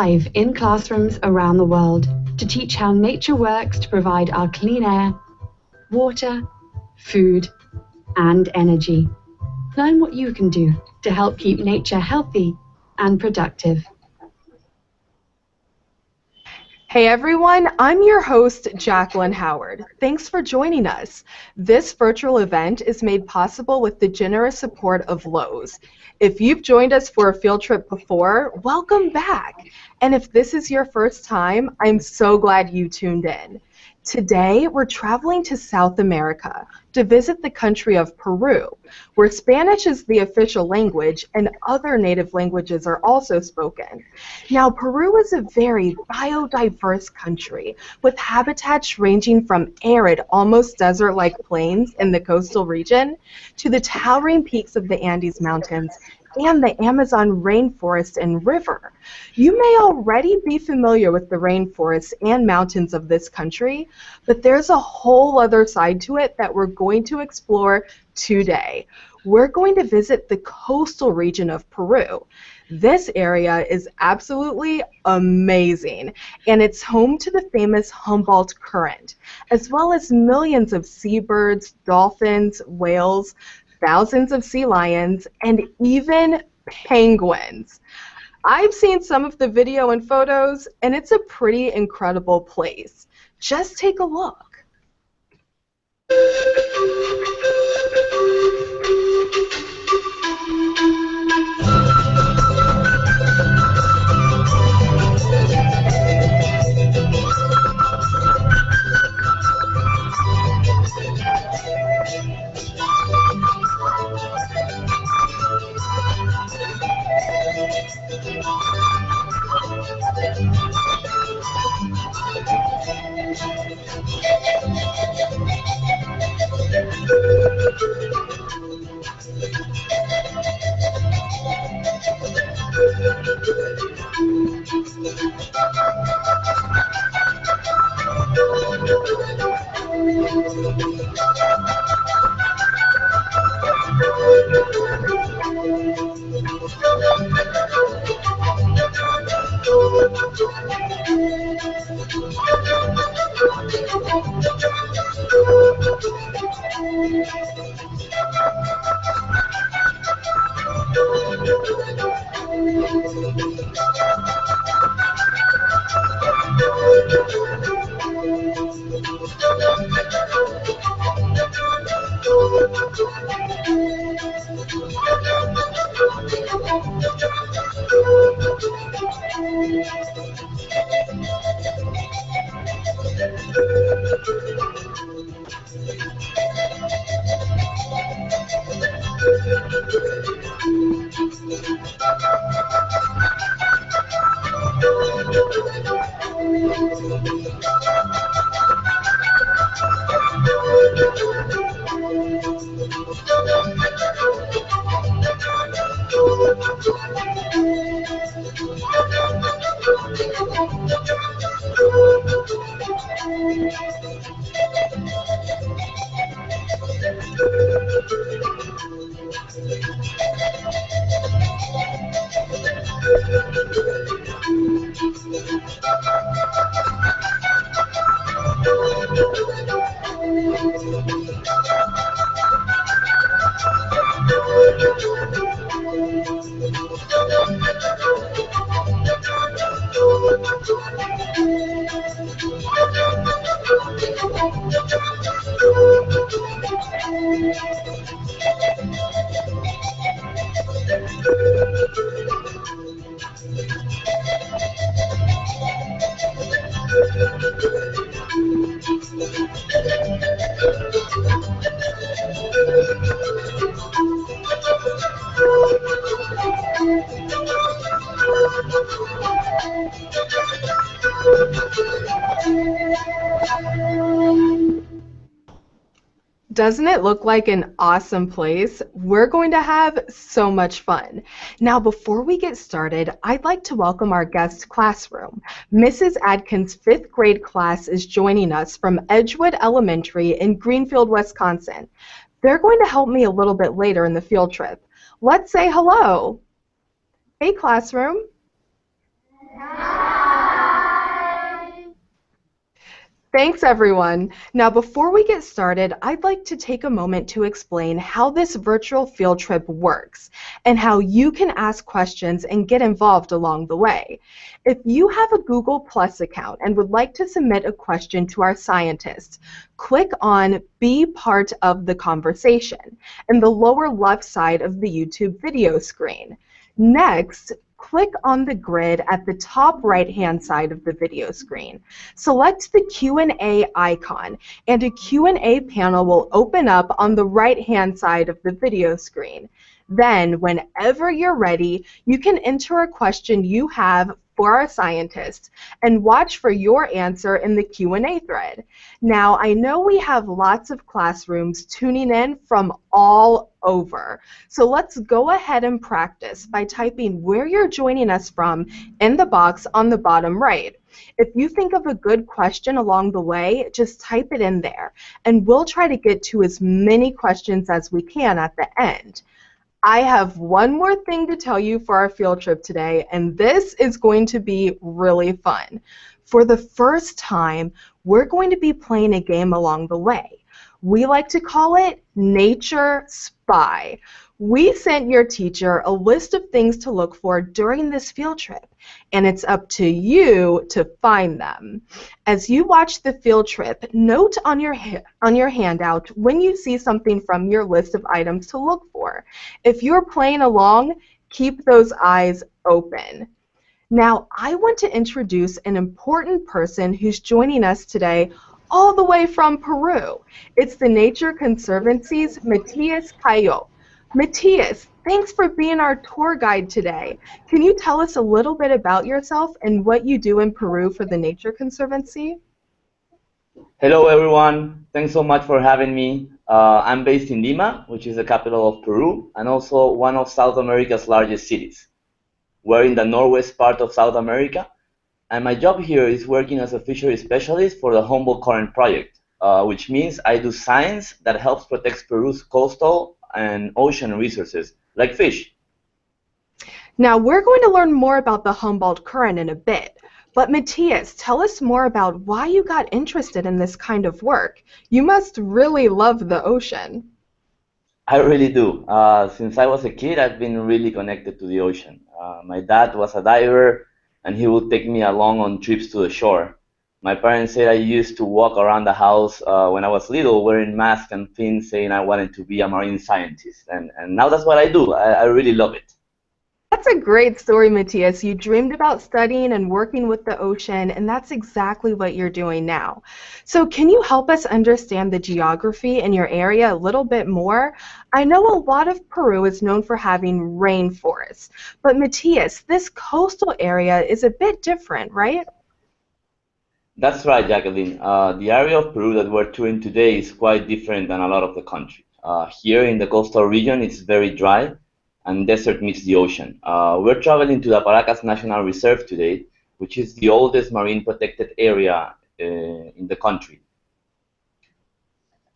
live in classrooms around the world to teach how nature works to provide our clean air, water, food, and energy. Learn what you can do to help keep nature healthy and productive. Hey everyone, I'm your host, Jacqueline Howard. Thanks for joining us. This virtual event is made possible with the generous support of Lowe's. If you've joined us for a field trip before, welcome back. And if this is your first time, I'm so glad you tuned in. Today, we're traveling to South America to visit the country of Peru, where Spanish is the official language and other native languages are also spoken. Now, Peru is a very biodiverse country with habitats ranging from arid, almost desert-like plains in the coastal region to the towering peaks of the Andes Mountains and the Amazon rainforest and river. You may already be familiar with the rainforests and mountains of this country, but there's a whole other side to it that we're going to explore today. We're going to visit the coastal region of Peru. This area is absolutely amazing, and it's home to the famous Humboldt Current, as well as millions of seabirds, dolphins, whales, thousands of sea lions, and even penguins. I've seen some of the video and photos, and it's a pretty incredible place. Just take a look. Doesn't it look like an awesome place? We're going to have so much fun. Now, before we get started, I'd like to welcome our guest classroom. Mrs. Adkins' 5th grade class is joining us from Edgewood Elementary in Greenfield, Wisconsin. They're going to help me a little bit later in the field trip. Let's say hello. Hey, classroom. Hi. Thanks, everyone. Now, before we get started, I'd like to take a moment to explain how this virtual field trip works and how you can ask questions and get involved along the way. If you have a Google Plus account and would like to submit a question to our scientists, click on Be Part of the Conversation in the lower left side of the YouTube video screen. Next, click on the grid at the top right-hand side of the video screen. Select the Q&A icon, and a Q&A panel will open up on the right-hand side of the video screen. Then, whenever you're ready, you can enter a question you have for our scientists and watch for your answer in the Q&A thread. Now, I know we have lots of classrooms tuning in from all over, so let's go ahead and practice by typing where you're joining us from in the box on the bottom right. If you think of a good question along the way, just type it in there, and we'll try to get to as many questions as we can at the end. I have one more thing to tell you for our field trip today, and this is going to be really fun. For the first time, we're going to be playing a game along the way. We like to call it Nature Spy. We sent your teacher a list of things to look for during this field trip, and it's up to you to find them. As you watch the field trip, note on your handout when you see something from your list of items to look for. If you're playing along, keep those eyes open. Now, I want to introduce an important person who's joining us today all the way from Peru. It's the Nature Conservancy's Matias Cayo. Matias, thanks for being our tour guide today. Can you tell us a little bit about yourself and what you do in Peru for the Nature Conservancy? Hello everyone, thanks so much for having me. I'm based in Lima, which is the capital of Peru, and also one of South America's largest cities. We're in the northwest part of South America, and my job here is working as a fishery specialist for the Humboldt Current Project, which means I do science that helps protect Peru's coastal and ocean resources, like fish. Now, we're going to learn more about the Humboldt Current in a bit. But Matias, tell us more about why you got interested in this kind of work. You must really love the ocean. I really do. Since I was a kid, I've been really connected to the ocean. My dad was a diver, and he would take me along on trips to the shore. My parents said I used to walk around the house when I was little wearing masks and fins saying I wanted to be a marine scientist. And now that's what I do. I really love it. That's a great story, Matias. You dreamed about studying and working with the ocean, and that's exactly what you're doing now. So can you help us understand the geography in your area a little bit more? I know a lot of Peru is known for having rainforests, but Matias, this coastal area is a bit different, right? That's right, Jacqueline. The area of Peru that we're touring today is quite different than a lot of the country. Here in the coastal region, it's very dry, and desert meets the ocean. We're traveling to the Paracas National Reserve today, which is the oldest marine protected area in the country.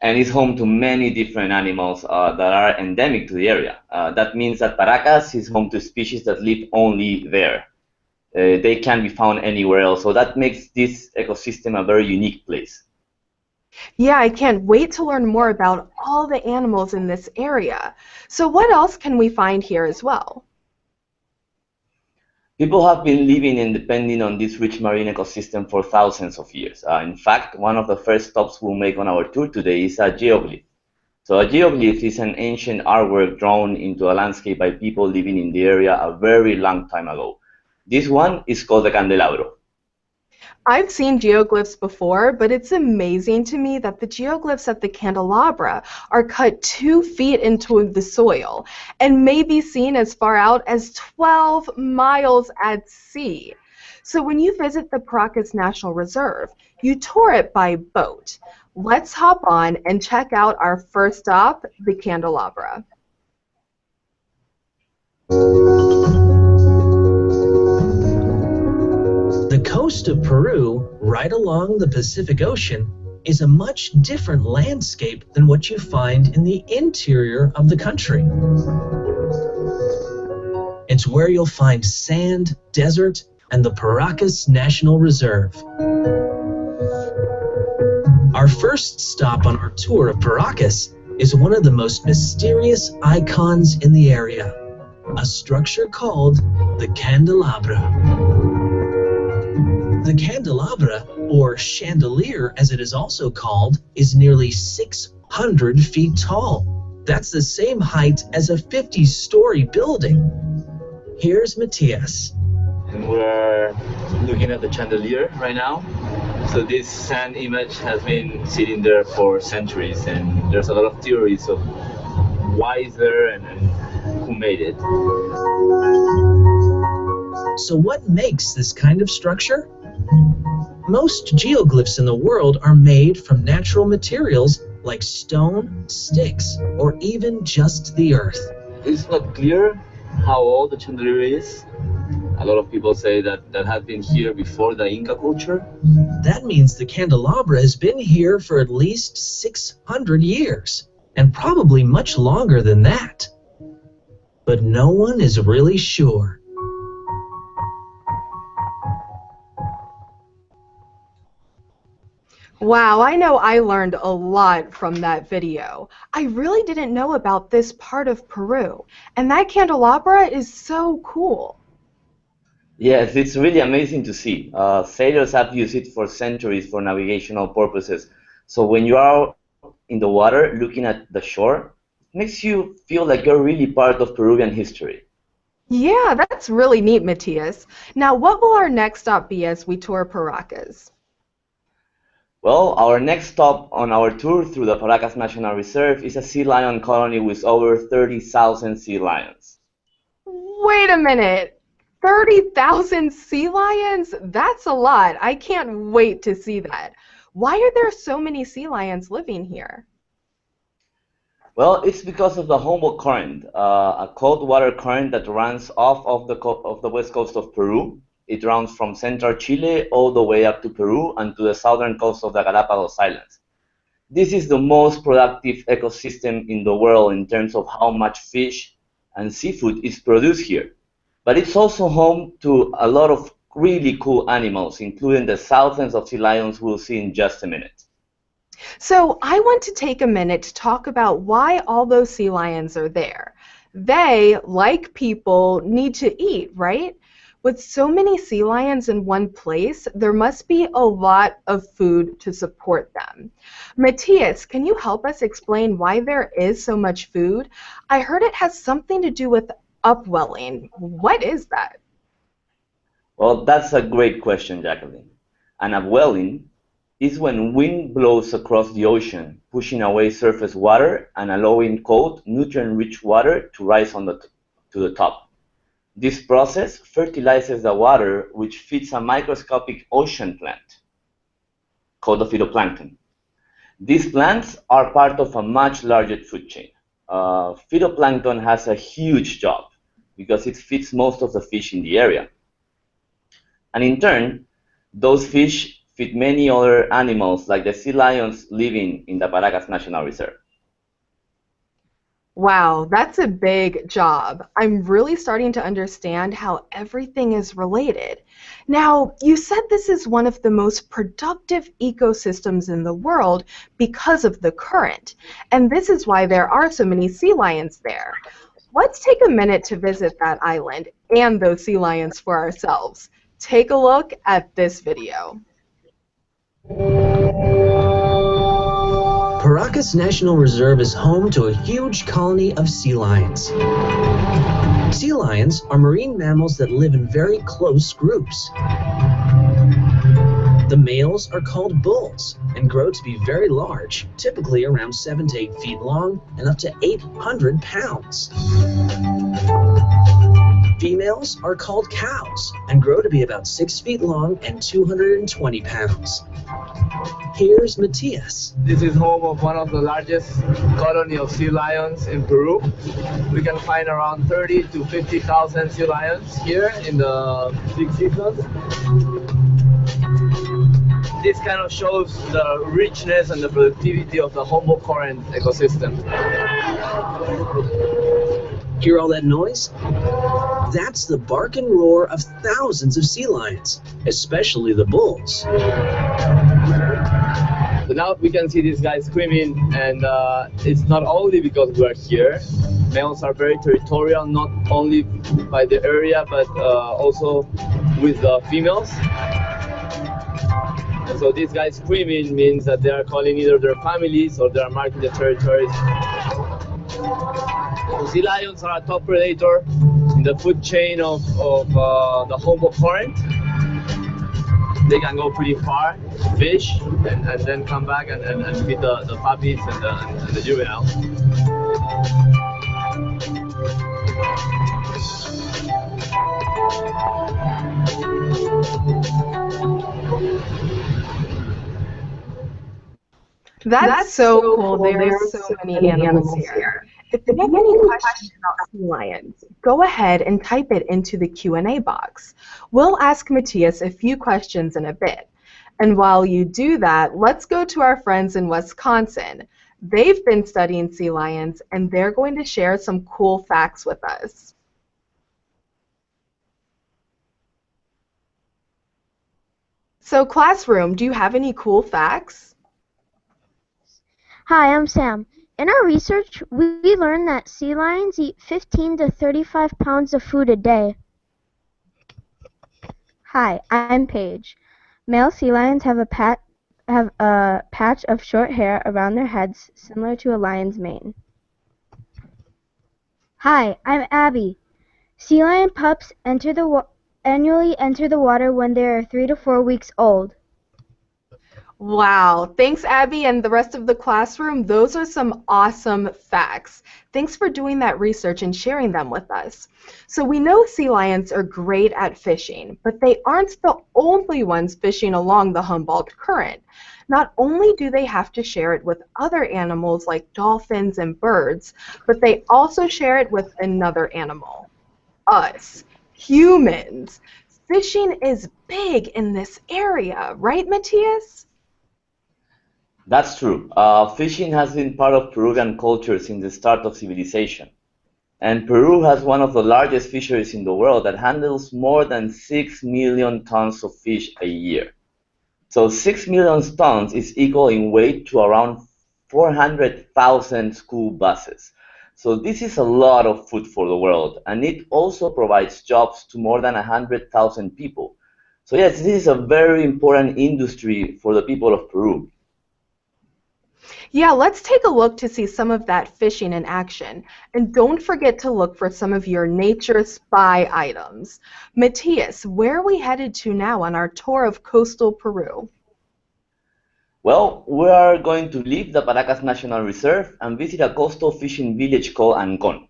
And it's home to many different animals that are endemic to the area. That means that Paracas is home to species that live only there. They can't be found anywhere else, so that makes this ecosystem a very unique place. Yeah, I can't wait to learn more about all the animals in this area. So what else can we find here as well? People have been living and depending on this rich marine ecosystem for thousands of years. In fact, one of the first stops we'll make on our tour today is a geoglyph. So a geoglyph is an ancient artwork drawn into a landscape by people living in the area a very long time ago. This one is called the candelabra. I've seen geoglyphs before, but it's amazing to me that the geoglyphs at the candelabra are cut 2 feet into the soil and may be seen as far out as 12 miles at sea. So when you visit the Paracas National Reserve, you tour it by boat. Let's hop on and check out our first stop, the candelabra. The coast of Peru, right along the Pacific Ocean, is a much different landscape than what you find in the interior of the country. It's where you'll find sand, desert, and the Paracas National Reserve. Our first stop on our tour of Paracas is one of the most mysterious icons in the area, a structure called the candelabra. The candelabra, or chandelier as it is also called, is nearly 600 feet tall. That's the same height as a 50-story building. Here's Matias. And we're looking at the chandelier right now. So this sand image has been sitting there for centuries, and there's a lot of theories of why it's there and who made it. So what makes this kind of structure? Most geoglyphs in the world are made from natural materials like stone, sticks, or even just the earth. It's not clear how old the chandelier is. A lot of people say that had been here before the Inca culture. That means the candelabra has been here for at least 600 years, and probably much longer than that. But no one is really sure. Wow, I know I learned a lot from that video. I really didn't know about this part of Peru, and that candelabra is so cool. Yes, it's really amazing to see. Sailors have used it for centuries for navigational purposes. So when you are in the water looking at the shore, it makes you feel like you're really part of Peruvian history. Yeah, that's really neat, Matias. Now, what will our next stop be as we tour Paracas? Well, our next stop on our tour through the Paracas National Reserve is a sea lion colony with over 30,000 sea lions. Wait a minute. 30,000 sea lions? That's a lot. I can't wait to see that. Why are there so many sea lions living here? Well, it's because of the Humboldt Current, a cold water current that runs off of the west coast of Peru. It runs from central Chile all the way up to Peru and to the southern coast of the Galapagos Islands. This is the most productive ecosystem in the world in terms of how much fish and seafood is produced here. But it's also home to a lot of really cool animals, including the thousands of sea lions we'll see in just a minute. So I want to take a minute to talk about why all those sea lions are there. They, like people, need to eat, right? With so many sea lions in one place, there must be a lot of food to support them. Matias, can you help us explain why there is so much food? I heard it has something to do with upwelling. What is that? Well, that's a great question, Jacqueline. An upwelling is when wind blows across the ocean, pushing away surface water and allowing cold, nutrient-rich water to rise to the top. This process fertilizes the water, which feeds a microscopic ocean plant called the phytoplankton. These plants are part of a much larger food chain. Phytoplankton has a huge job because it feeds most of the fish in the area. And in turn, those fish feed many other animals like the sea lions living in the Paracas National Reserve. Wow, that's a big job. I'm really starting to understand how everything is related. Now, you said this is one of the most productive ecosystems in the world because of the current, and this is why there are so many sea lions there. Let's take a minute to visit that island and those sea lions for ourselves. Take a look at this video. Paracas National Reserve is home to a huge colony of sea lions. Sea lions are marine mammals that live in very close groups. The males are called bulls and grow to be very large, typically around 7 to 8 feet long and up to 800 pounds. Females are called cows and grow to be about 6 feet long and 220 pounds. Here's Matias. This is home of one of the largest colony of sea lions in Peru. We can find around 30 to 50,000 sea lions here in the big seasons. This kind of shows the richness and the productivity of the Humboldt Current ecosystem. Hear all that noise? That's the bark and roar of thousands of sea lions, especially the bulls. So now we can see this guy screaming, and it's not only because we're here. Males are very territorial, not only by the area, but also with the females. And so this guy screaming means that they are calling either their families or they are marking the territories. So sea lions are a top predator in the food chain of the Humboldt Current. They can go pretty far, fish, and then come back and feed the puppies and the juveniles. That's so cool. There are so many animals here. If you have any questions about sea lions, go ahead and type it into the Q&A box. We'll ask Matthias a few questions in a bit. And while you do that, let's go to our friends in Wisconsin. They've been studying sea lions, and they're going to share some cool facts with us. So, classroom, do you have any cool facts? Hi, I'm Sam. In our research, we learned that sea lions eat 15 to 35 pounds of food a day. Hi, I'm Paige. Male sea lions have a patch of short hair around their heads similar to a lion's mane. Hi, I'm Abby. Sea lion pups annually enter the water when they are 3 to 4 weeks old. Wow, thanks Abby and the rest of the classroom. Those are some awesome facts. Thanks for doing that research and sharing them with us. So we know sea lions are great at fishing, but they aren't the only ones fishing along the Humboldt Current. Not only do they have to share it with other animals like dolphins and birds, but they also share it with another animal, us, humans. Fishing is big in this area, right, Matthias? That's true. Fishing has been part of Peruvian culture since the start of civilization. And Peru has one of the largest fisheries in the world that handles more than 6 million tons of fish a year. So 6 million tons is equal in weight to around 400,000 school buses. So this is a lot of food for the world, and it also provides jobs to more than 100,000 people. So yes, this is a very important industry for the people of Peru. Yeah, let's take a look to see some of that fishing in action. And don't forget to look for some of your Nature Spy items. Matthias, where are we headed to now on our tour of coastal Peru? Well, we are going to leave the Paracas National Reserve and visit a coastal fishing village called Ancon.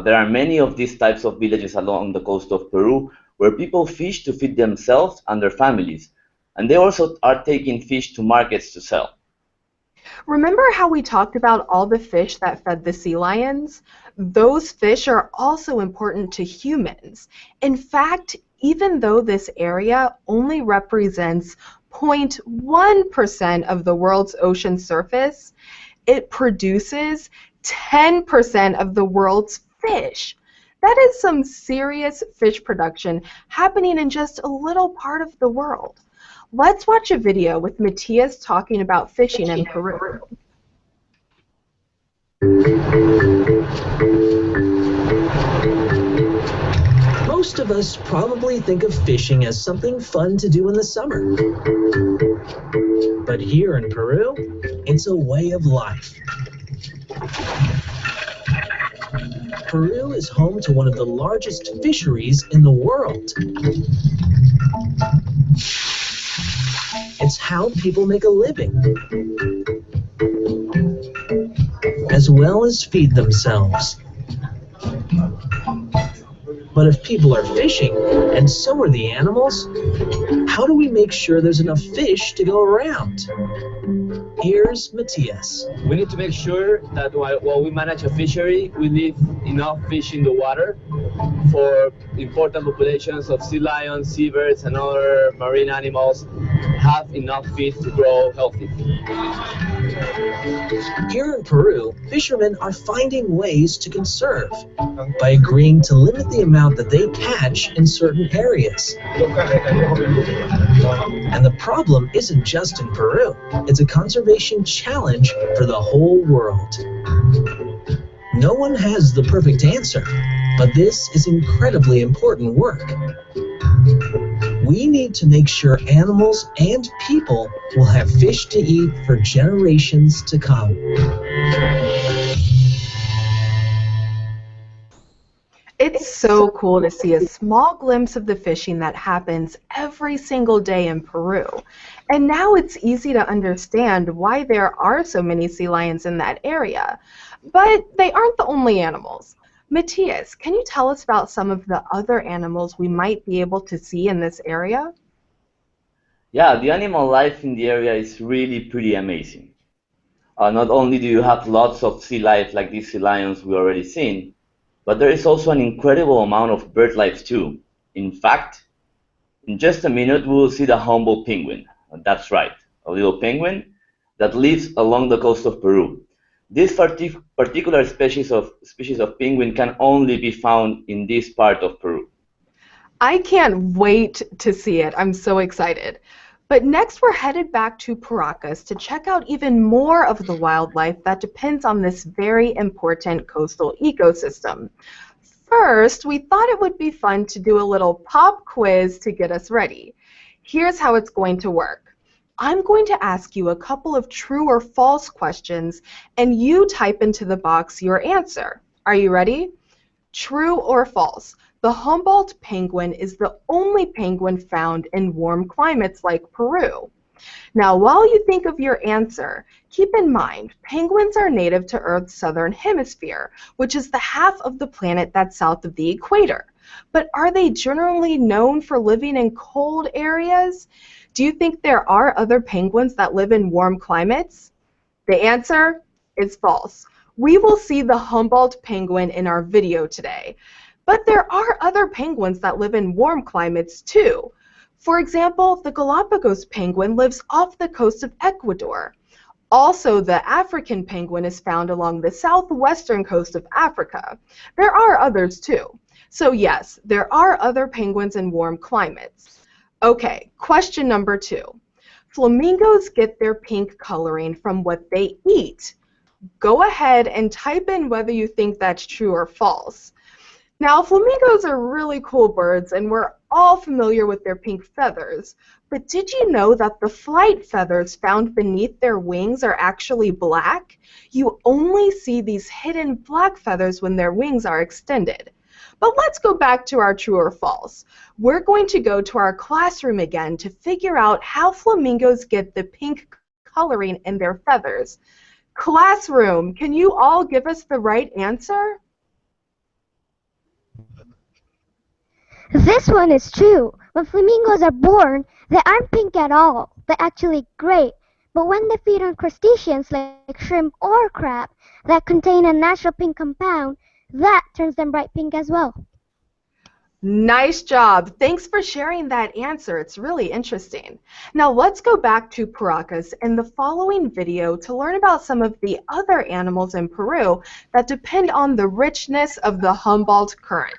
There are many of these types of villages along the coast of Peru where people fish to feed themselves and their families. And they also are taking fish to markets to sell. Remember how we talked about all the fish that fed the sea lions? Those fish are also important to humans. In fact, even though this area only represents 0.1% of the world's ocean surface, it produces 10% of the world's fish. That is some serious fish production happening in just a little part of the world. Let's watch a video with Matthias talking about fishing in Peru. Most of us probably think of fishing as something fun to do in the summer. But here in Peru, it's a way of life. Peru is home to one of the largest fisheries in the world. It's how people make a living, as well as feed themselves. But if people are fishing, and so are the animals, how do we make sure there's enough fish to go around? Here's Matthias. We need to make sure that while we manage a fishery, we leave enough fish in the water for important populations of sea lions, seabirds, and other marine animals have enough feed to grow healthy. Here in Peru, fishermen are finding ways to conserve by agreeing to limit the amount that they catch in certain areas. And the problem isn't just in Peru. It's a conservation challenge for the whole world. No one has the perfect answer, but this is incredibly important work. We need to make sure animals and people will have fish to eat for generations to come. It's so cool to see a small glimpse of the fishing that happens every single day in Peru. And now it's easy to understand why there are so many sea lions in that area. But they aren't the only animals. Matthias, can you tell us about some of the other animals we might be able to see in this area? Yeah, the animal life in the area is really pretty amazing. Not only do you have lots of sea life like these sea lions we already seen, but there is also an incredible amount of bird life too. In fact, in just a minute we will see the Humboldt penguin. That's right, a little penguin that lives along the coast of Peru. This particular species of penguin can only be found in this part of Peru. I can't wait to see it. I'm so excited. But next we're headed back to Paracas to check out even more of the wildlife that depends on this very important coastal ecosystem. First, we thought it would be fun to do a little pop quiz to get us ready. Here's how it's going to work. I'm going to ask you a couple of true or false questions, and you type into the box your answer. Are you ready? True or false? The Humboldt penguin is the only penguin found in warm climates like Peru. Now, while you think of your answer, keep in mind, penguins are native to Earth's southern hemisphere, which is the half of the planet that's south of the equator. But are they generally known for living in cold areas? Do you think there are other penguins that live in warm climates? The answer is false. We will see the Humboldt penguin in our video today. But there are other penguins that live in warm climates too. For example, the Galapagos penguin lives off the coast of Ecuador. Also, the African penguin is found along the southwestern coast of Africa. There are others too. So yes, there are other penguins in warm climates. Okay, question number 2. Flamingos get their pink coloring from what they eat. Go ahead and type in whether you think that's true or false. Now, flamingos are really cool birds, and we're all familiar with their pink feathers. But did you know that the flight feathers found beneath their wings are actually black? You only see these hidden black feathers when their wings are extended. But let's go back to our true or false. We're going to go to our classroom again to figure out how flamingos get the pink coloring in their feathers. Classroom, can you all give us the right answer? This one is true. When flamingos are born, they aren't pink at all. They're actually gray. But when they feed on crustaceans like shrimp or crab that contain a natural pink compound, that turns them bright pink as well. Nice job. Thanks for sharing that answer. It's really interesting. Now let's go back to Paracas in the following video to learn about some of the other animals in Peru that depend on the richness of the Humboldt current.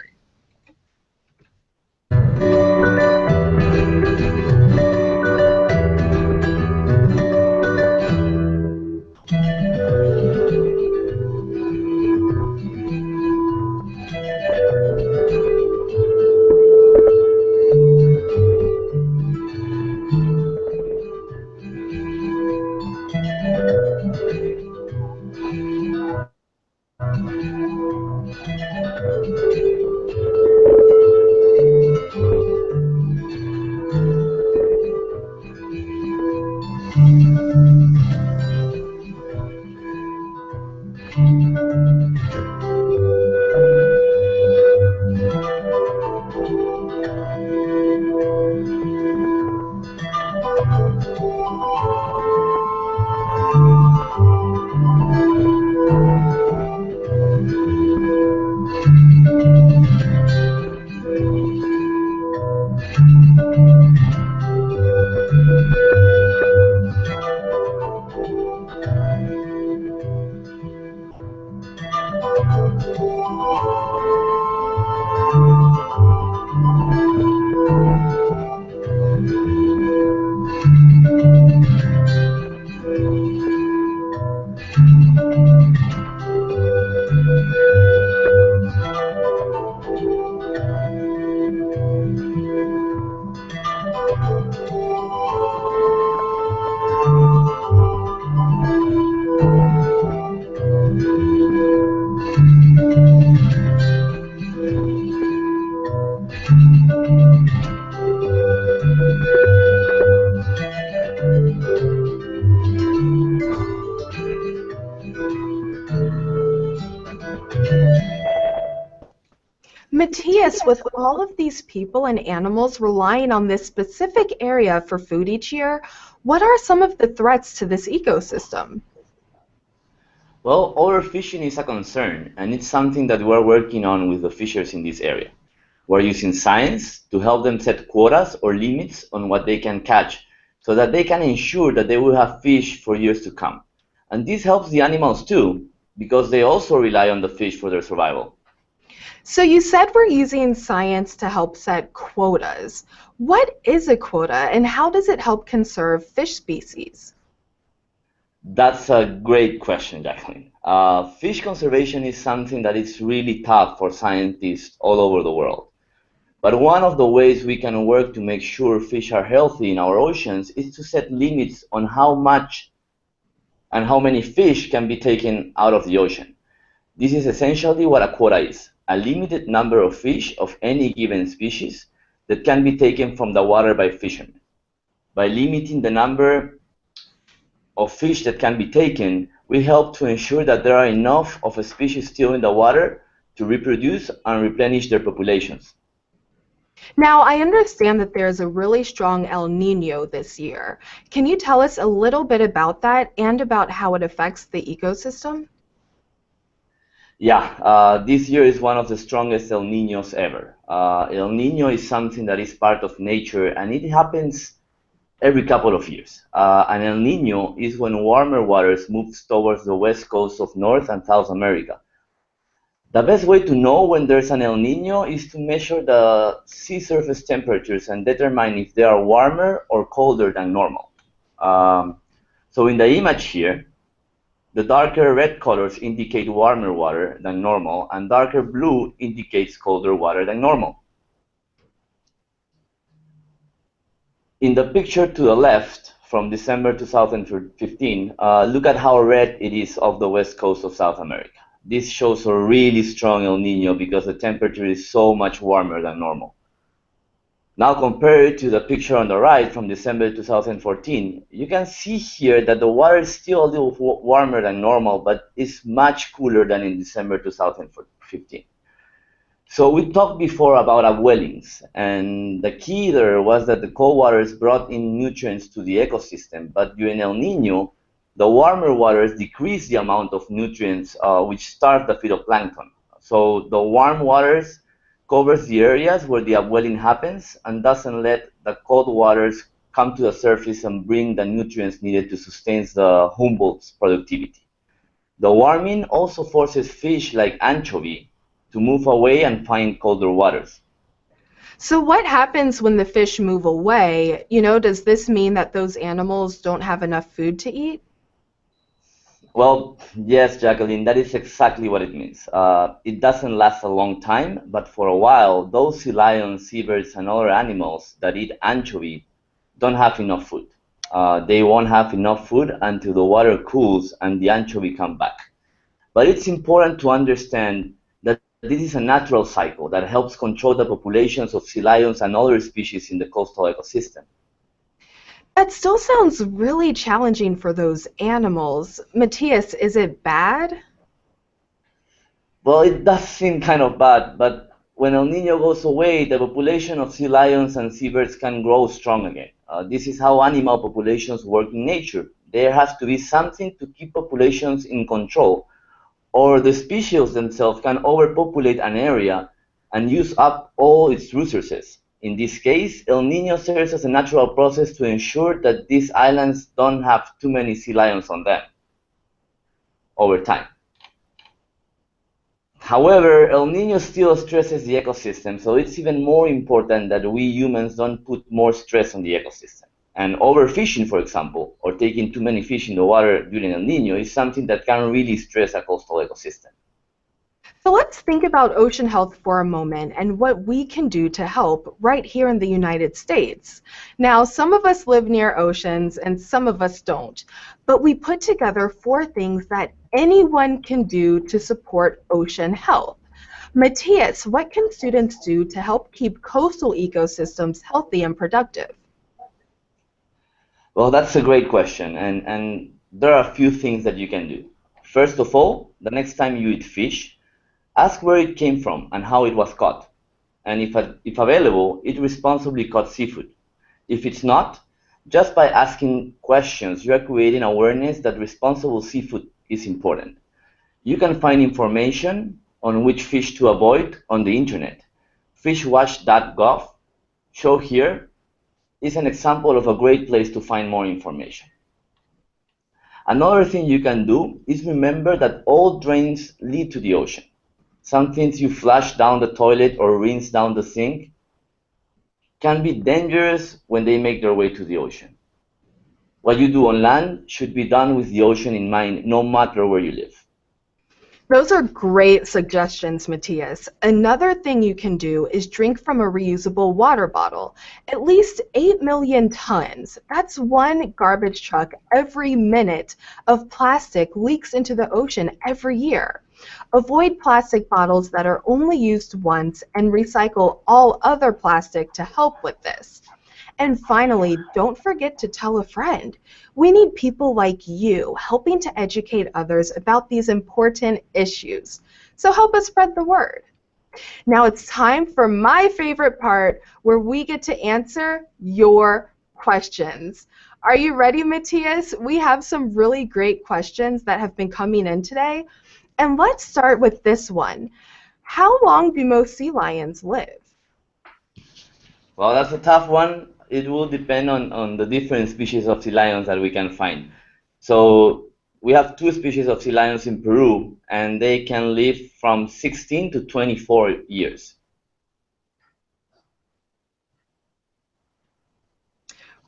Matthias, with all of these people and animals relying on this specific area for food each year, what are some of the threats to this ecosystem? Well, overfishing is a concern, and it's something that we're working on with the fishers in this area. We're using science to help them set quotas or limits on what they can catch so that they can ensure that they will have fish for years to come. And this helps the animals too, because they also rely on the fish for their survival. So you said we're using science to help set quotas. What is a quota and how does it help conserve fish species? That's a great question, Jacqueline. Fish conservation is something that is really tough for scientists all over the world. But one of the ways we can work to make sure fish are healthy in our oceans is to set limits on how much and how many fish can be taken out of the ocean. This is essentially what a quota is, a limited number of fish of any given species that can be taken from the water by fishermen. By limiting the number of fish that can be taken, we help to ensure that there are enough of a species still in the water to reproduce and replenish their populations. Now, I understand that there's a really strong El Niño this year. Can you tell us a little bit about that and about how it affects the ecosystem? Yeah, this year is one of the strongest El Niños ever. El Niño is something that is part of nature and it happens every couple of years. An El Niño is when warmer waters move towards the west coast of North and South America. The best way to know when there's an El Niño is to measure the sea surface temperatures and determine if they are warmer or colder than normal. So in the image here, the darker red colors indicate warmer water than normal, and darker blue indicates colder water than normal. In the picture to the left, from December 2015, look at how red it is off the west coast of South America. This shows a really strong El Niño because the temperature is so much warmer than normal. Now compare it to the picture on the right from December 2014. You can see here that the water is still a little warmer than normal, but is much cooler than in December 2015. So we talked before about upwellings, and the key there was that the cold waters brought in nutrients to the ecosystem, but during El Niño, the warmer waters decrease the amount of nutrients which starve the phytoplankton. So the warm waters covers the areas where the upwelling happens and doesn't let the cold waters come to the surface and bring the nutrients needed to sustain the Humboldt's productivity. The warming also forces fish like anchovy to move away and find colder waters. So what happens when the fish move away? Does this mean that those animals don't have enough food to eat? Well, yes, Jacqueline, that is exactly what it means. It doesn't last a long time, but for a while, those sea lions, seabirds, and other animals that eat anchovy don't have enough food. They won't have enough food until the water cools and the anchovy come back. But it's important to understand that this is a natural cycle that helps control the populations of sea lions and other species in the coastal ecosystem. That still sounds really challenging for those animals. Matthias, is it bad? Well, it does seem kind of bad, but when El Niño goes away, the population of sea lions and seabirds can grow strong again. This is how animal populations work in nature. There has to be something to keep populations in control, or the species themselves can overpopulate an area and use up all its resources. In this case, El Niño serves as a natural process to ensure that these islands don't have too many sea lions on them over time. However, El Niño still stresses the ecosystem, so it's even more important that we humans don't put more stress on the ecosystem. And overfishing, for example, or taking too many fish in the water during El Niño is something that can really stress a coastal ecosystem. So let's think about ocean health for a moment and what we can do to help right here in the United States. Now, some of us live near oceans and some of us don't, but we put together 4 things that anyone can do to support ocean health. Matthias, what can students do to help keep coastal ecosystems healthy and productive? Well, that's a great question, and there are a few things that you can do. First of all, the next time you eat fish, ask where it came from and how it was caught. And if available, eat responsibly caught seafood. If it's not, just by asking questions, you are creating awareness that responsible seafood is important. You can find information on which fish to avoid on the internet. Fishwatch.gov, show here, is an example of a great place to find more information. Another thing you can do is remember that all drains lead to the ocean. Some things you flush down the toilet or rinse down the sink can be dangerous when they make their way to the ocean. What you do on land should be done with the ocean in mind, no matter where you live. Those are great suggestions, Matthias. Another thing you can do is drink from a reusable water bottle. At least 8 million tons, that's 1 garbage truck every minute of plastic leaks into the ocean every year. Avoid plastic bottles that are only used once and recycle all other plastic to help with this. And finally, don't forget to tell a friend. We need people like you helping to educate others about these important issues. So help us spread the word. Now it's time for my favorite part where we get to answer your questions. Are you ready, Matthias? We have some really great questions that have been coming in today. And let's start with this one. How long do most sea lions live? Well, that's a tough one. It will depend on the different species of sea lions that we can find. So we have 2 species of sea lions in Peru, and they can live from 16 to 24 years.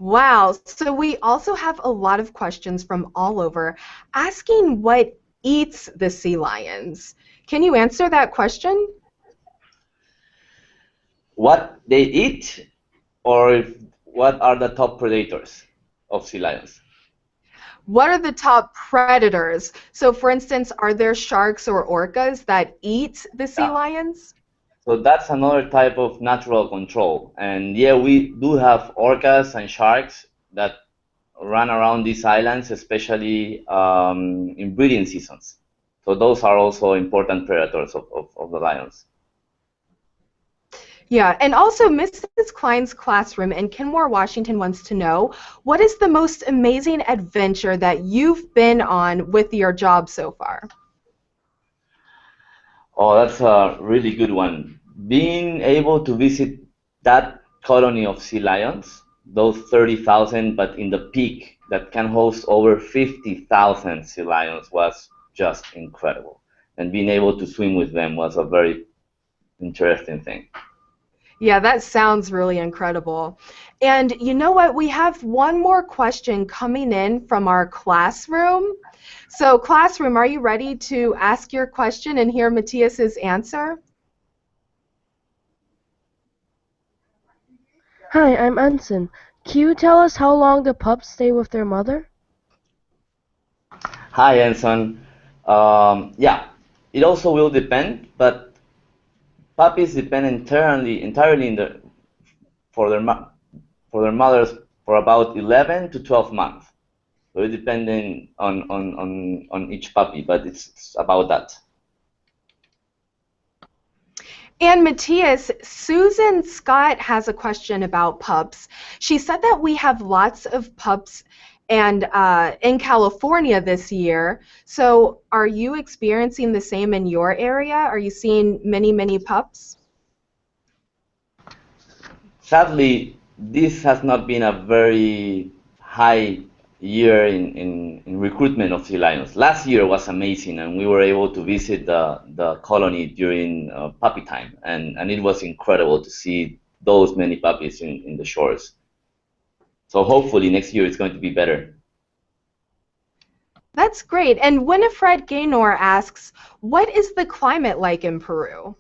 Wow, so we also have a lot of questions from all over asking what eats the sea lions. Can you answer that question? What they eat, or what are the top predators of sea lions? What are the top predators? So for instance, are there sharks or orcas that eat the sea lions? So that's another type of natural control. And yeah, we do have orcas and sharks that run around these islands, especially in breeding seasons. So those are also important predators of the lions. Yeah, and also Mrs. Klein's classroom in Kenmore, Washington wants to know, what is the most amazing adventure that you've been on with your job so far? Oh, that's a really good one. Being able to visit that colony of sea lions, those 30,000, but in the peak that can host over 50,000 sea lions, was just incredible. And being able to swim with them was a very interesting thing. Yeah, that sounds really incredible. And you know what? We have one more question coming in from our classroom. So classroom, are you ready to ask your question and hear Matthias's answer? Hi, I'm Anson. Can you tell us how long the pups stay with their mother? Hi, Anson. Yeah, it also will depend, but puppies depend entirely for their mothers for about 11 to 12 months. So it depends on each puppy, but it's about that. And Matthias, Susan Scott has a question about pups. She said that we have lots of pups and in California this year. So are you experiencing the same in your area? Are you seeing many, many pups? Sadly, this has not been a very high year in recruitment of sea lions. Last year was amazing, and we were able to visit the colony during puppy time, and it was incredible to see those many puppies in the shores. So hopefully next year it's going to be better. that's great. And Winifred Gaynor asks, what is the climate like in Peru?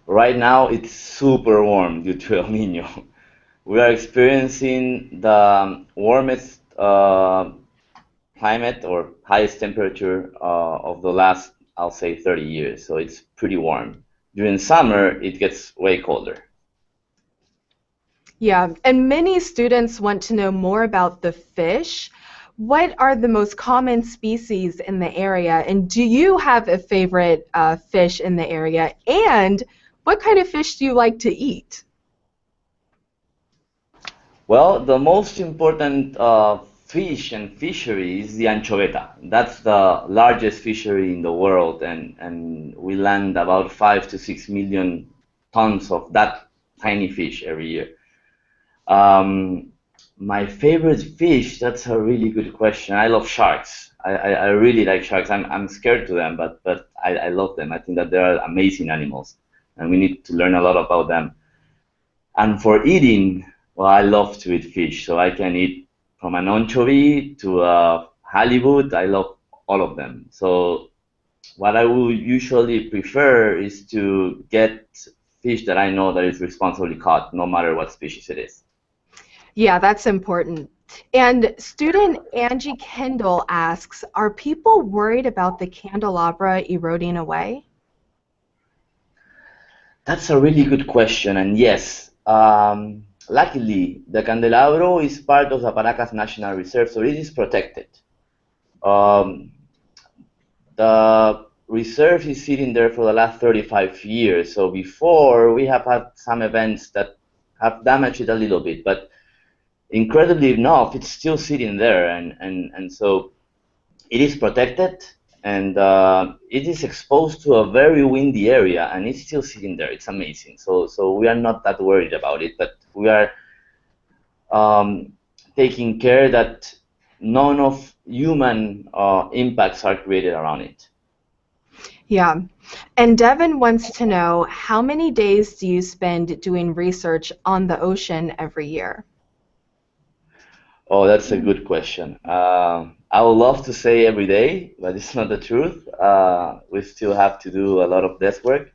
Right now, it's super warm due to El Nino. We are experiencing the warmest climate or highest temperature of the last, I'll say, 30 years. So it's pretty warm. During summer, it gets way colder. Yeah, and many students want to know more about the fish. What are the most common species in the area? And do you have a favorite fish in the area? And what kind of fish do you like to eat? Well, the most important fish and fishery is the anchoveta. That's the largest fishery in the world, and we land about 5 to 6 million tons of that tiny fish every year. My favorite fish, that's a really good question. I love sharks. I really like sharks. I'm scared to them, but I love them. I think that they are amazing animals, and we need to learn a lot about them. And for eating, well, I love to eat fish, so I can eat from an anchovy to a halibut. I love all of them. So what I would usually prefer is to get fish that I know that is responsibly caught, no matter what species it is. Yeah, that's important. And student Angie Kendall asks, are people worried about the candelabra eroding away? That's a really good question, and yes, luckily, the candelabro is part of the Paracas National Reserve, so it is protected. Um, the reserve is sitting there for the last 35 years, so before we have had some events that have damaged it a little bit, but incredibly enough, it's still sitting there, and so it is protected, and it is exposed to a very windy area, and it's still sitting there. It's amazing. So we are not that worried about it, but we are taking care that none of human impacts are created around it. Yeah. And Devin wants to know, how many days do you spend doing research on the ocean every year? Oh, that's a good question. I would love to say every day, but it's not the truth. We still have to do a lot of desk work.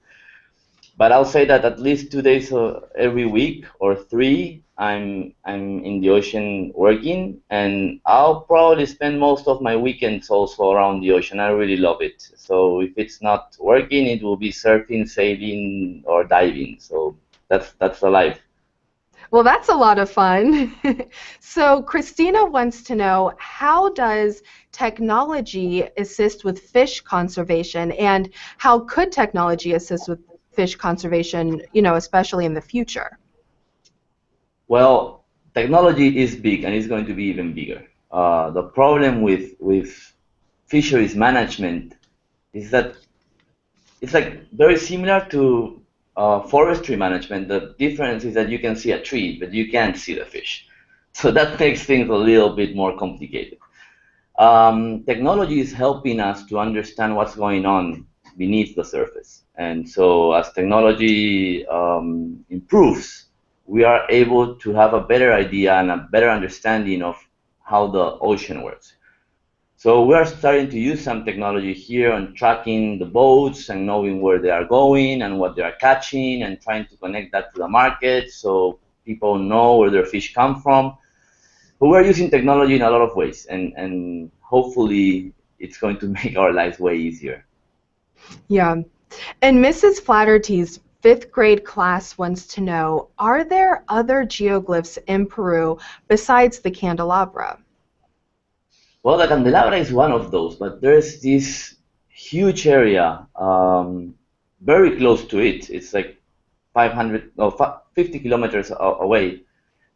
But I'll say that at least 2 days every week or three, I'm in the ocean working, and I'll probably spend most of my weekends also around the ocean. I really love it. So if it's not working, it will be surfing, sailing, or diving. So that's the life. Well, that's a lot of fun. So Christina wants to know, how does technology assist with fish conservation, and how could technology assist with fish conservation, especially in the future? Well, technology is big, and it's going to be even bigger. The problem with fisheries management is that it's like very similar to forestry management. The difference is that you can see a tree, but you can't see the fish. So that makes things a little bit more complicated. Technology is helping us to understand what's going on beneath the surface. And so as technology improves, we are able to have a better idea and a better understanding of how the ocean works. So we are starting to use some technology here on tracking the boats and knowing where they are going and what they are catching, and trying to connect that to the market so people know where their fish come from. But we're using technology in a lot of ways, and hopefully it's going to make our lives way easier. Yeah. And Mrs. Flatterty's 5th grade class wants to know, are there other geoglyphs in Peru besides the candelabra? Well, the candelabra is one of those, but there's this huge area very close to it. It's like 50 kilometers away,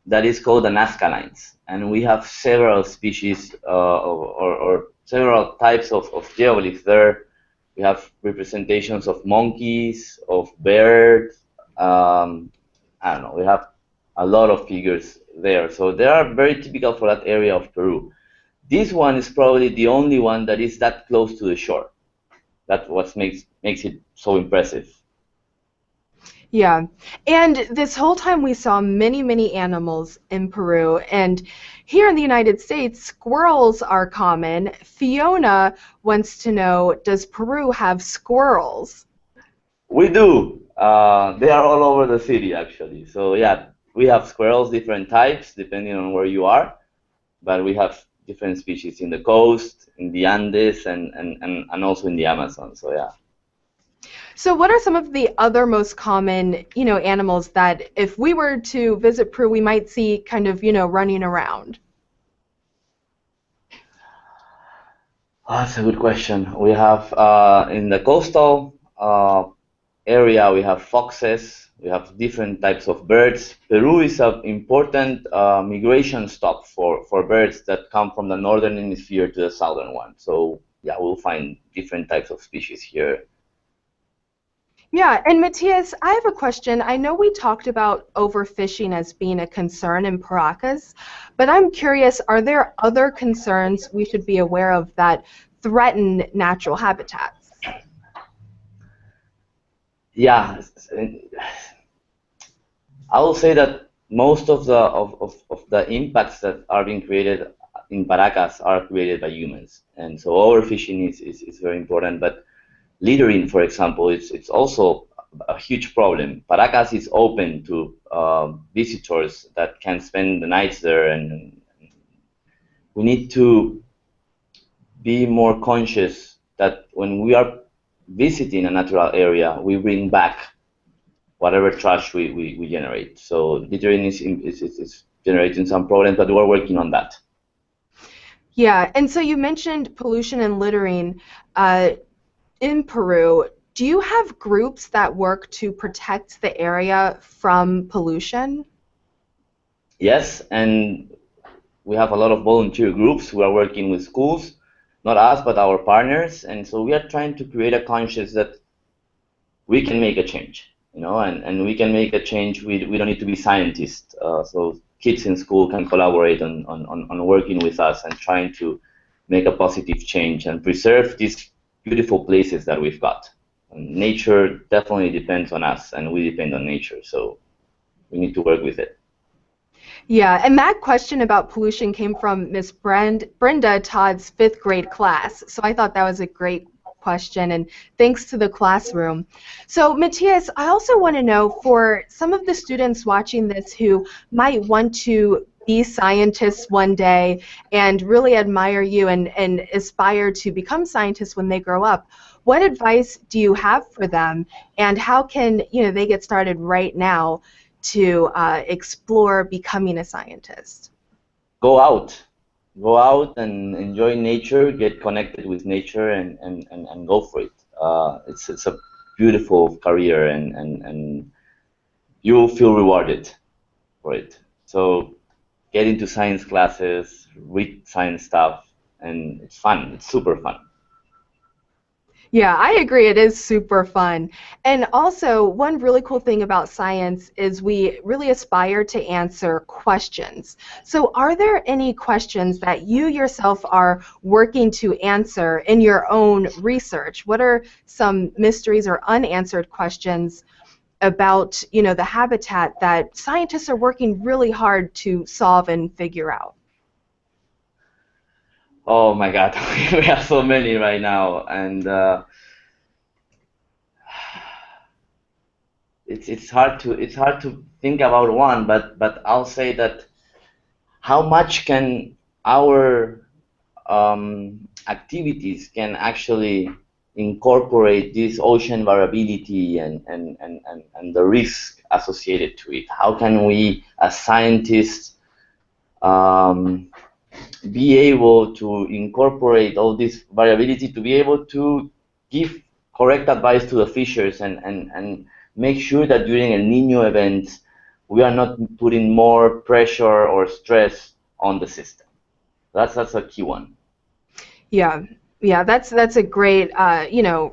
that is called the Nazca Lines. And we have several species or several types of geoglyphs there. We have representations of monkeys, of birds. I don't know, we have a lot of figures there. So they are very typical for that area of Peru. This one is probably the only one that is that close to the shore. That's what makes it so impressive. Yeah, and this whole time we saw many, many animals in Peru, and here in the United States, squirrels are common. Fiona wants to know, does Peru have squirrels? We do. They are all over the city, actually. So yeah, we have squirrels, different types, depending on where you are. But we have different species in the coast, in the Andes, and also in the Amazon. So yeah. So what are some of the other most common, animals that if we were to visit Peru, we might see kind of, running around? Oh, that's a good question. We have in the coastal area, we have foxes, we have different types of birds. Peru is an important migration stop for birds that come from the northern hemisphere to the southern one. So yeah, we'll find different types of species here. Yeah, and Matthias, I have a question. I know we talked about overfishing as being a concern in Paracas, but I'm curious, are there other concerns we should be aware of that threaten natural habitats? Yeah, I will say that most of the impacts that are being created in Paracas are created by humans, and so overfishing is very important. But littering, for example, it's also a huge problem. Paracas is open to visitors that can spend the nights there, and we need to be more conscious that when we are visiting a natural area, we bring back whatever trash we generate. So littering is generating some problems, but we're working on that. Yeah, and so you mentioned pollution and littering in Peru. Do you have groups that work to protect the area from pollution? Yes, and we have a lot of volunteer groups who are working with schools, not us, but our partners. And so we are trying to create a conscience that we can make a change, and we can make a change. We don't need to be scientists. So kids in school can collaborate on working with us and trying to make a positive change and preserve these beautiful places that we've got. And nature definitely depends on us, and we depend on nature. So we need to work with it. Yeah, and that question about pollution came from Miss Brenda Todd's fifth grade class. So I thought that was a great question, and thanks to the classroom. So Matthias, I also want to know, for some of the students watching this who might want to be scientists one day and really admire you and aspire to become scientists when they grow up, what advice do you have for them, and how can they get started right now to explore becoming a scientist? Go out and enjoy nature, get connected with nature, and go for it. It's a beautiful career, and you will feel rewarded for it. So get into science classes, read science stuff, and it's fun. It's super fun. Yeah, I agree. It is super fun. And also, one really cool thing about science is we really aspire to answer questions. So are there any questions that you yourself are working to answer in your own research? What are some mysteries or unanswered questions about, the habitat that scientists are working really hard to solve and figure out? Oh my God, we have so many right now, and it's hard to think about one, but I'll say that how much can our activities can actually incorporate this ocean variability and the risk associated to it. How can we, as scientists, um, be able to incorporate all this variability to be able to give correct advice to the fishers and make sure that during El Nino event we are not putting more pressure or stress on the system. That's a key one. Yeah, yeah, that's a great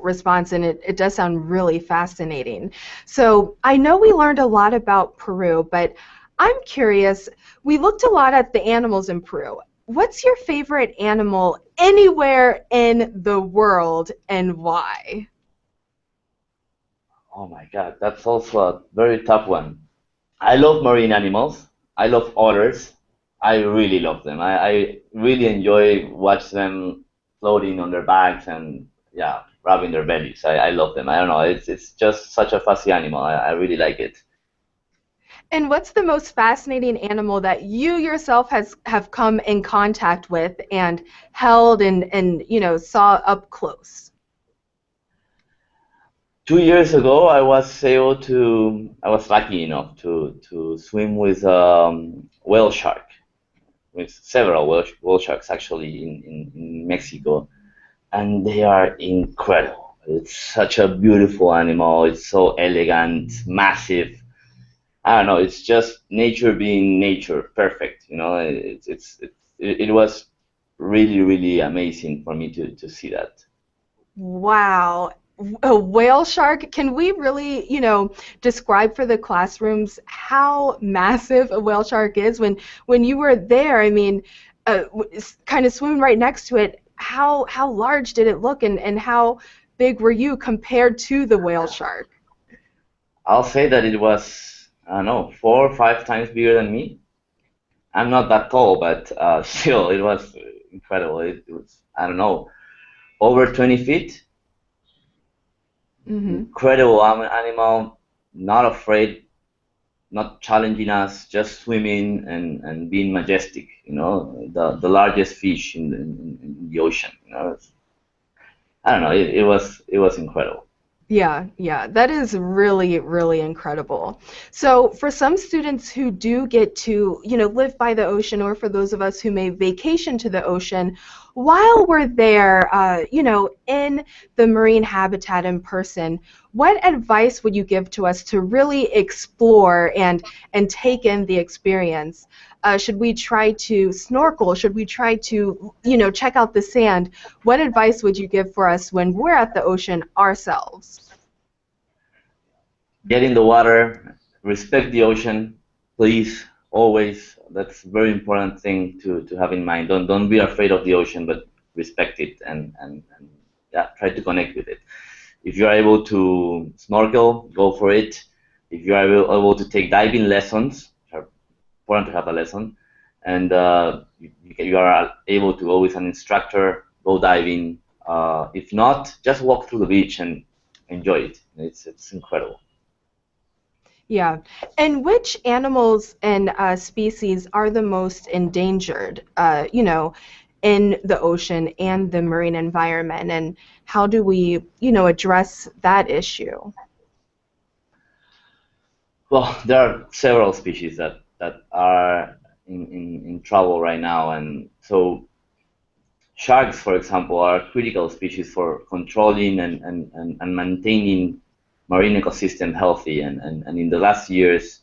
response, and it does sound really fascinating. So I know we learned a lot about Peru, but I'm curious. We looked a lot at the animals in Peru. What's your favorite animal anywhere in the world, and why? Oh my God, that's also a very tough one. I love marine animals. I love otters. I really love them. I really enjoy watch them floating on their backs and yeah, rubbing their bellies. I love them. I don't know. It's just such a fussy animal. I really like it. And what's the most fascinating animal that you yourself have come in contact with and held and saw up close? 2 years ago, I was lucky enough to swim with whale shark, with several whale sharks actually in Mexico, and they are incredible. It's such a beautiful animal. It's so elegant, massive. I don't know. It's just nature being nature, perfect. You know, it was really really amazing for me to see that. Wow. A whale shark. Can we really, describe for the classrooms how massive a whale shark is? When you were there, I mean, kind of swimming right next to it, how large did it look and how big were you compared to the whale shark? I'll say that it was, I don't know, 4 or 5 times bigger than me. I'm not that tall, but still, it was incredible. It was, I don't know, over 20 feet. Hmm. Incredible animal, not afraid, not challenging us, just swimming and being majestic. You know, the largest fish in the ocean. You know, I don't know. It was incredible. Yeah, yeah, that is really, really incredible. So for some students who do get to, live by the ocean, or for those of us who may vacation to the ocean, while we're there, in the marine habitat in person, what advice would you give to us to really explore and take in the experience? Should we try to snorkel? Should we try to, check out the sand? What advice would you give for us when we're at the ocean ourselves? Get in the water, respect the ocean, please, always. That's a very important thing to have in mind. Don't be afraid of the ocean, but respect it and yeah, try to connect with it. If you are able to snorkel, go for it. If you are able to take diving lessons, which are important to have a lesson, and you are able to go with an instructor, go diving. If not, just walk through the beach and enjoy it. It's incredible. Yeah. And which animals and species are the most endangered, in the ocean and the marine environment? And how do we, address that issue? Well, there are several species that are in trouble right now, and so sharks, for example, are critical species for controlling and maintaining marine ecosystem healthy. And in the last years,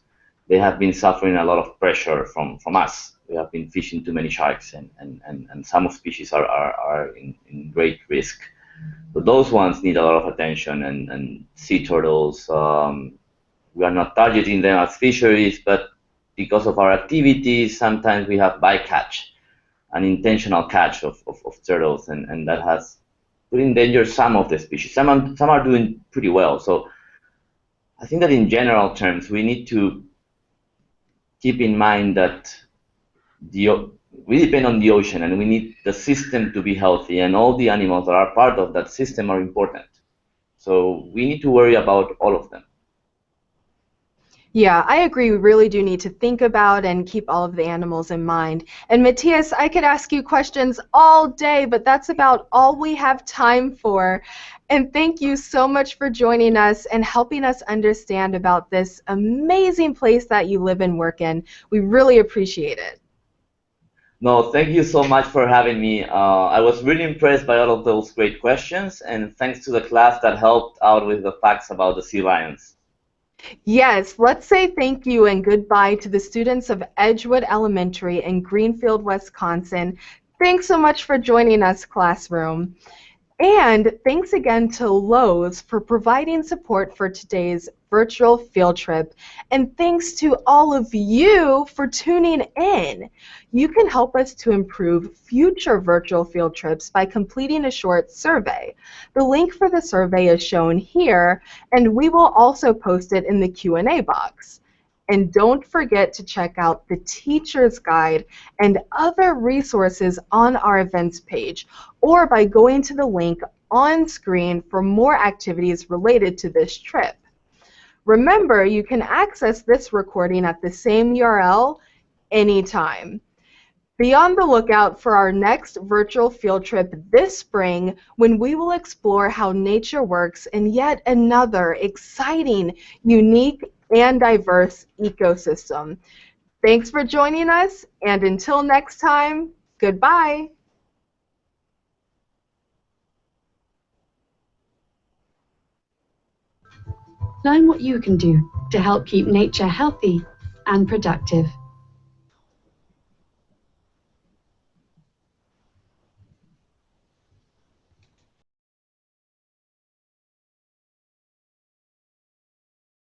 they have been suffering a lot of pressure from us. We have been fishing too many sharks, and some of species are in great risk. So those ones need a lot of attention, and sea turtles. We are not targeting them as fisheries, but because of our activities, sometimes we have bycatch, an intentional catch of turtles, and that has put in danger some of the species. Some are doing pretty well. So I think that in general terms, we need to keep in mind that we depend on the ocean, and we need the system to be healthy, and all the animals that are part of that system are important. So we need to worry about all of them. Yeah, I agree. We really do need to think about and keep all of the animals in mind. And Matthias, I could ask you questions all day, but that's about all we have time for. And thank you so much for joining us and helping us understand about this amazing place that you live and work in. We really appreciate it. No, thank you so much for having me. I was really impressed by all of those great questions, and thanks to the class that helped out with the facts about the sea lions. Yes, let's say thank you and goodbye to the students of Edgewood Elementary in Greenfield, Wisconsin. Thanks so much for joining us, classroom. And thanks again to Lowe's for providing support for today's virtual field trip. And thanks to all of you for tuning in. You can help us to improve future virtual field trips by completing a short survey. The link for the survey is shown here, and we will also post it in the Q&A box. And don't forget to check out the teacher's guide and other resources on our events page, or by going to the link on screen for more activities related to this trip. Remember, you can access this recording at the same URL anytime. Be on the lookout for our next virtual field trip this spring, when we will explore how nature works in yet another exciting, unique, and diverse ecosystem. Thanks for joining us, and until next time, goodbye. Learn what you can do to help keep nature healthy and productive.